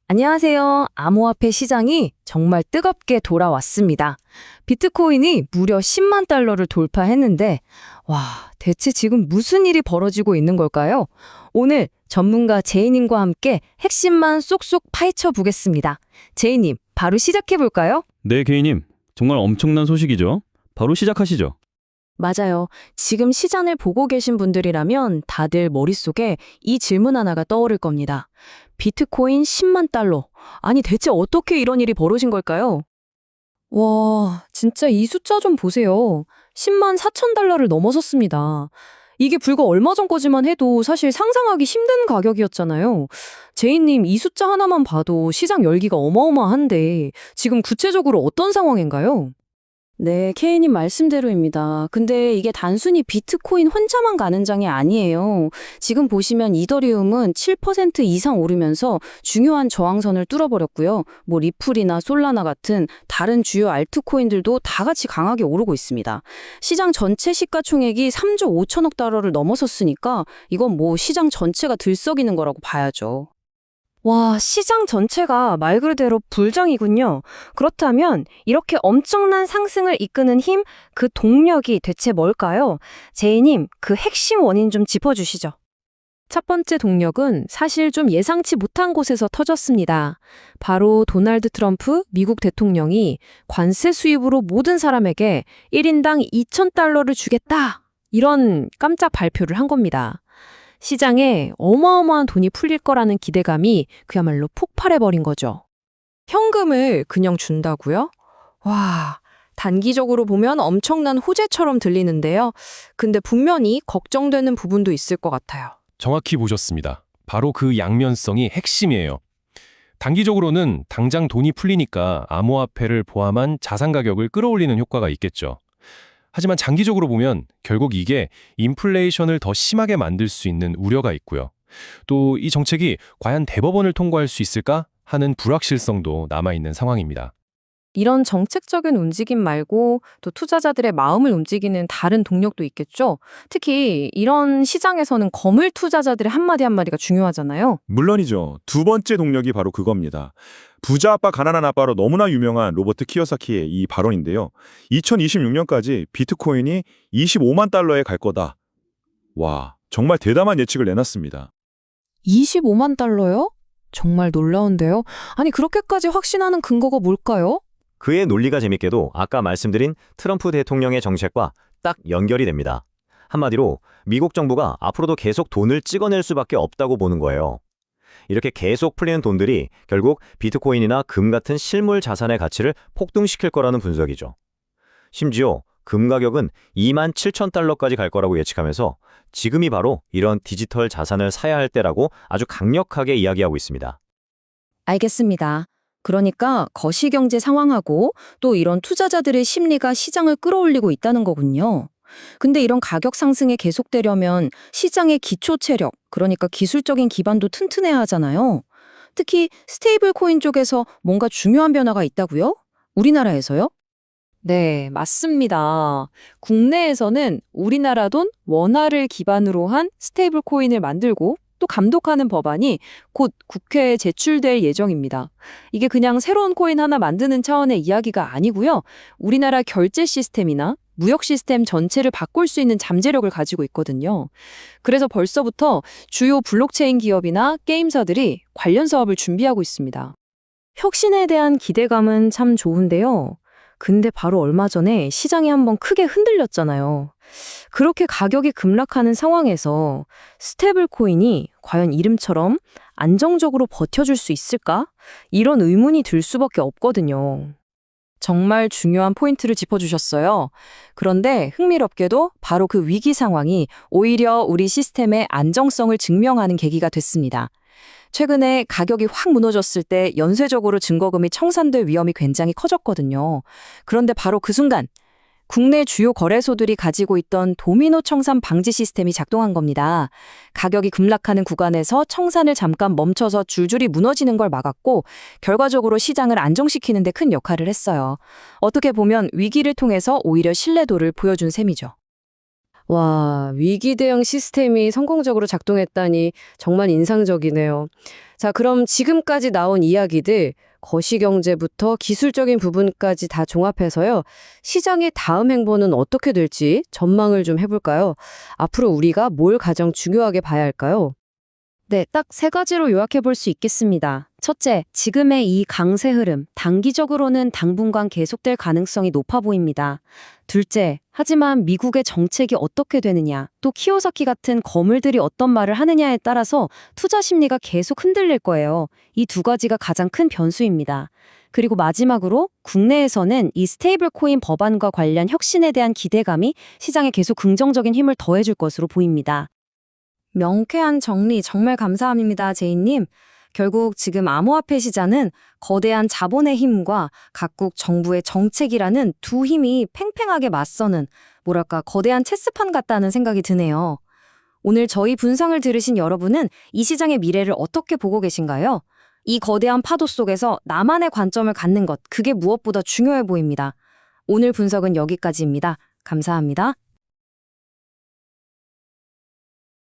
안녕하세요. 암호화폐 시장이 정말 뜨겁게 돌아왔습니다. 비트코인이 무려 10만 달러를 돌파했는데, 와, 대체 지금 무슨 일이 벌어지고 있는 걸까요? 오늘 전문가 제이님과 함께 핵심만 쏙쏙 파헤쳐 보겠습니다. 제이님, 바로 시작해 볼까요? 네, 개인님. 정말 엄청난 소식이죠. 바로 시작하시죠. 맞아요. 지금 시장을 보고 계신 분들이라면 다들 머릿속에 이 질문 하나가 떠오를 겁니다. 비트코인 10만 달러. 아니, 대체 어떻게 이런 일이 벌어진 걸까요? 와, 진짜 이 숫자 좀 보세요. 10만 4천 달러를 넘어섰습니다. 이게 불과 얼마 전 거지만 해도 사실 상상하기 힘든 가격이었잖아요. 제이님, 이 숫자 하나만 봐도 시장 열기가 어마어마한데 지금 구체적으로 어떤 상황인가요? 네, 케이님 말씀대로입니다. 근데 이게 단순히 비트코인 혼자만 가는 장이 아니에요. 지금 보시면 이더리움은 7% 이상 오르면서 중요한 저항선을 뚫어버렸고요. 뭐 리플이나 솔라나 같은 다른 주요 알트코인들도 다 같이 강하게 오르고 있습니다. 시장 전체 시가총액이 3조 5천억 달러를 넘어섰으니까 이건 뭐 시장 전체가 들썩이는 거라고 봐야죠. 와, 시장 전체가 말 그대로 불장이군요. 그렇다면 이렇게 엄청난 상승을 이끄는 힘, 그 동력이 대체 뭘까요? 제이님, 그 핵심 원인 좀 짚어주시죠. 첫 번째 동력은 사실 좀 예상치 못한 곳에서 터졌습니다. 바로 도널드 트럼프 미국 대통령이 관세 수입으로 모든 사람에게 1인당 2,000달러를 주겠다. 이런 깜짝 발표를 한 겁니다. 시장에 어마어마한 돈이 풀릴 거라는 기대감이 그야말로 폭발해버린 거죠. 현금을 그냥 준다고요? 와, 단기적으로 보면 엄청난 호재처럼 들리는데요. 근데 분명히 걱정되는 부분도 있을 것 같아요. 정확히 보셨습니다. 바로 그 양면성이 핵심이에요. 단기적으로는 당장 돈이 풀리니까 암호화폐를 포함한 자산 가격을 끌어올리는 효과가 있겠죠. 하지만 장기적으로 보면 결국 이게 인플레이션을 더 심하게 만들 수 있는 우려가 있고요. 또 이 정책이 과연 대법원을 통과할 수 있을까 하는 불확실성도 남아있는 상황입니다. 이런 정책적인 움직임 말고 또 투자자들의 마음을 움직이는 다른 동력도 있겠죠? 특히 이런 시장에서는 거물 투자자들의 한마디 한마디가 중요하잖아요. 물론이죠. 두 번째 동력이 바로 그겁니다. 부자 아빠 가난한 아빠로 너무나 유명한 로버트 키요사키의 이 발언인데요. 2026년까지 비트코인이 25만 달러에 갈 거다. 와, 정말 대담한 예측을 내놨습니다. 25만 달러요? 정말 놀라운데요? 아니, 그렇게까지 확신하는 근거가 뭘까요? 그의 논리가 재밌게도 아까 말씀드린 트럼프 대통령의 정책과 딱 연결이 됩니다. 한마디로 미국 정부가 앞으로도 계속 돈을 찍어낼 수밖에 없다고 보는 거예요. 이렇게 계속 풀리는 돈들이 결국 비트코인이나 금 같은 실물 자산의 가치를 폭등시킬 거라는 분석이죠. 심지어 금 가격은 2만 7천 달러까지 갈 거라고 예측하면서 지금이 바로 이런 디지털 자산을 사야 할 때라고 아주 강력하게 이야기하고 있습니다. 알겠습니다. 그러니까 거시경제 상황하고 또 이런 투자자들의 심리가 시장을 끌어올리고 있다는 거군요. 근데 이런 가격 상승이 계속되려면 시장의 기초 체력, 그러니까 기술적인 기반도 튼튼해야 하잖아요. 특히 스테이블 코인 쪽에서 뭔가 중요한 변화가 있다고요? 우리나라에서요? 네, 맞습니다. 국내에서는 우리나라 돈 원화를 기반으로 한 스테이블 코인을 만들고 또 감독하는 법안이 곧 국회에 제출될 예정입니다. 이게 그냥 새로운 코인 하나 만드는 차원의 이야기가 아니고요. 우리나라 결제 시스템이나 무역 시스템 전체를 바꿀 수 있는 잠재력을 가지고 있거든요. 그래서 벌써부터 주요 블록체인 기업이나 게임사들이 관련 사업을 준비하고 있습니다. 혁신에 대한 기대감은 참 좋은데요. 근데 바로 얼마 전에 시장이 한번 크게 흔들렸잖아요. 그렇게 가격이 급락하는 상황에서 스테이블 코인이 과연 이름처럼 안정적으로 버텨줄 수 있을까? 이런 의문이 들 수밖에 없거든요. 정말 중요한 포인트를 짚어주셨어요. 그런데 흥미롭게도 바로 그 위기 상황이 오히려 우리 시스템의 안정성을 증명하는 계기가 됐습니다. 최근에 가격이 확 무너졌을 때 연쇄적으로 증거금이 청산될 위험이 굉장히 커졌거든요. 그런데 바로 그 순간 국내 주요 거래소들이 가지고 있던 도미노 청산 방지 시스템이 작동한 겁니다. 가격이 급락하는 구간에서 청산을 잠깐 멈춰서 줄줄이 무너지는 걸 막았고 결과적으로 시장을 안정시키는 데 큰 역할을 했어요. 어떻게 보면 위기를 통해서 오히려 신뢰도를 보여준 셈이죠. 와, 위기 대응 시스템이 성공적으로 작동했다니 정말 인상적이네요. 자, 그럼 지금까지 나온 이야기들, 거시경제부터 기술적인 부분까지 다 종합해서요. 시장의 다음 행보는 어떻게 될지 전망을 좀 해볼까요? 앞으로 우리가 뭘 가장 중요하게 봐야 할까요? 네, 딱 세 가지로 요약해 볼 수 있겠습니다. 첫째, 지금의 이 강세 흐름, 단기적으로는 당분간 계속될 가능성이 높아 보입니다. 둘째, 하지만 미국의 정책이 어떻게 되느냐, 또 키오사키 같은 거물들이 어떤 말을 하느냐에 따라서 투자 심리가 계속 흔들릴 거예요. 이 두 가지가 가장 큰 변수입니다. 그리고 마지막으로 국내에서는 이 스테이블 코인 법안과 관련 혁신에 대한 기대감이 시장에 계속 긍정적인 힘을 더해줄 것으로 보입니다. 명쾌한 정리 정말 감사합니다, 제이님. 결국 지금 암호화폐 시장은 거대한 자본의 힘과 각국 정부의 정책이라는 두 힘이 팽팽하게 맞서는 뭐랄까 거대한 체스판 같다는 생각이 드네요. 오늘 저희 분석을 들으신 여러분은 이 시장의 미래를 어떻게 보고 계신가요? 이 거대한 파도 속에서 나만의 관점을 갖는 것, 그게 무엇보다 중요해 보입니다. 오늘 분석은 여기까지입니다. 감사합니다.